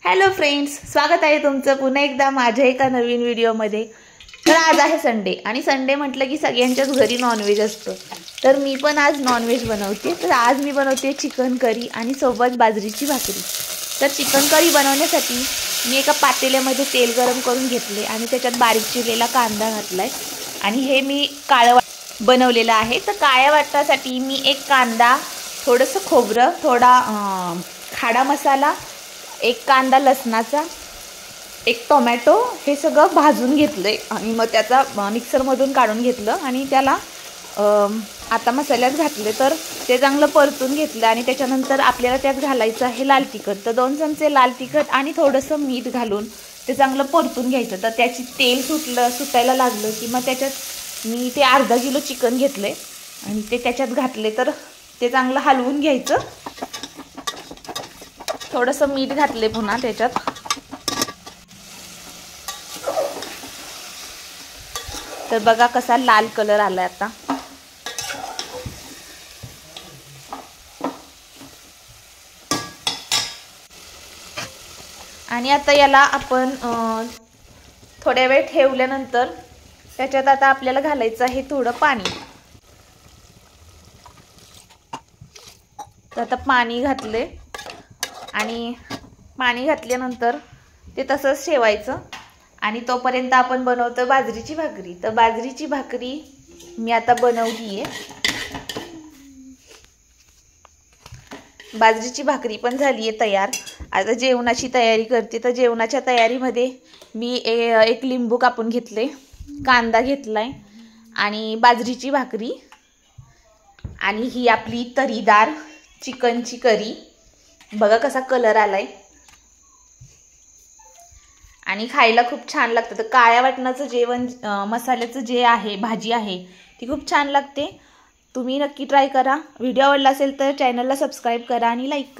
Hello friends, स्वागत आहे तुमचं पुन्हा एकदा माझ्या एका नवीन व्हिडिओमध्ये। तर आज आहे संडे आणि संडे म्हटलं की सगळ्यांच्याच घरी नॉनव्हेज असतं। तर मी पण आज नॉनव्हेज बनवते। तर आज मी बनवते चिकन करी आणि सोबत बाजरीची भाकरी। तर चिकन करी बनवण्यासाठी मी एका पातेल्यामध्ये तेल गरम करून घेतले आणि त्याच्यात बारीक चिरलेला कांदा घातलाय आणि हे मी काळं बनवलेलं आहे। तर काळ्या वाटण्यासाठी मी एक कांदा, थोडंसं खोबरं, थोडा खाडा मसाला, एक कांदा लसणाचा, एक टोमॅटो हे सगळं भाजून घेतले आणि मग त्याचा मिक्सरमधून काढून घेतलं आणि त्याला आता मसाल्यात घातले। तर ते चांगलं परतून घेतलं आणि त्याच्यानंतर आपल्याला त्यात घालायचं आहे लाल तिखट। तर 2 चमचे लाल तिखट आणि थोडंसं मीठ घालून ते चांगलं परतून घ्यायचं। तर त्याची तेल सुटायला लागलं की मग त्याच्यात मी ते अर्धा किलो चिकन घेतले आणि ते त्याच्यात घातले। तर ते चांगलं हलवून घ्यायचं। थोडंसं मीठ घातले पुन्हा त्याच्यात। तर बघा कसा लाल कलर आलाय आता। आणि आता याला आपण थोड्या वेळ ठेवल्यानंतर त्याच्यात आता आपल्याला घालायचं आहे थोडं पाणी। तर आता पाणी घातले आणि पाणी घातल्यानंतर ते तसंच ठेवायचं आणि तोपर्यंत आपण बनवतो बाजरीची भाकरी। तर बाजरीची भाकरी मी आता बनवली आहे। बाजरीची भाकरी पण झाली आहे तयार। आता जेवणाची तयारी करते। तर जेवणाच्या तयारीमध्ये मी एक लिंबू कापून घेतले, कांदा घेतलाय आणि बाजरीची भाकरी आणि ही आपली तरीदार चिकनची करी। बघा कसा कलर आलाय आणि खायला खूप छान लागतं। तर काळ्या वाटणाचं जेवण, मसाल्याचं जे आहे भाजी आहे ती खूप छान लागते। तुम्ही नक्की ट्राय करा। व्हिडिओ आवडला असेल तर चॅनलला सबस्क्राईब करा आणि लाईक करा।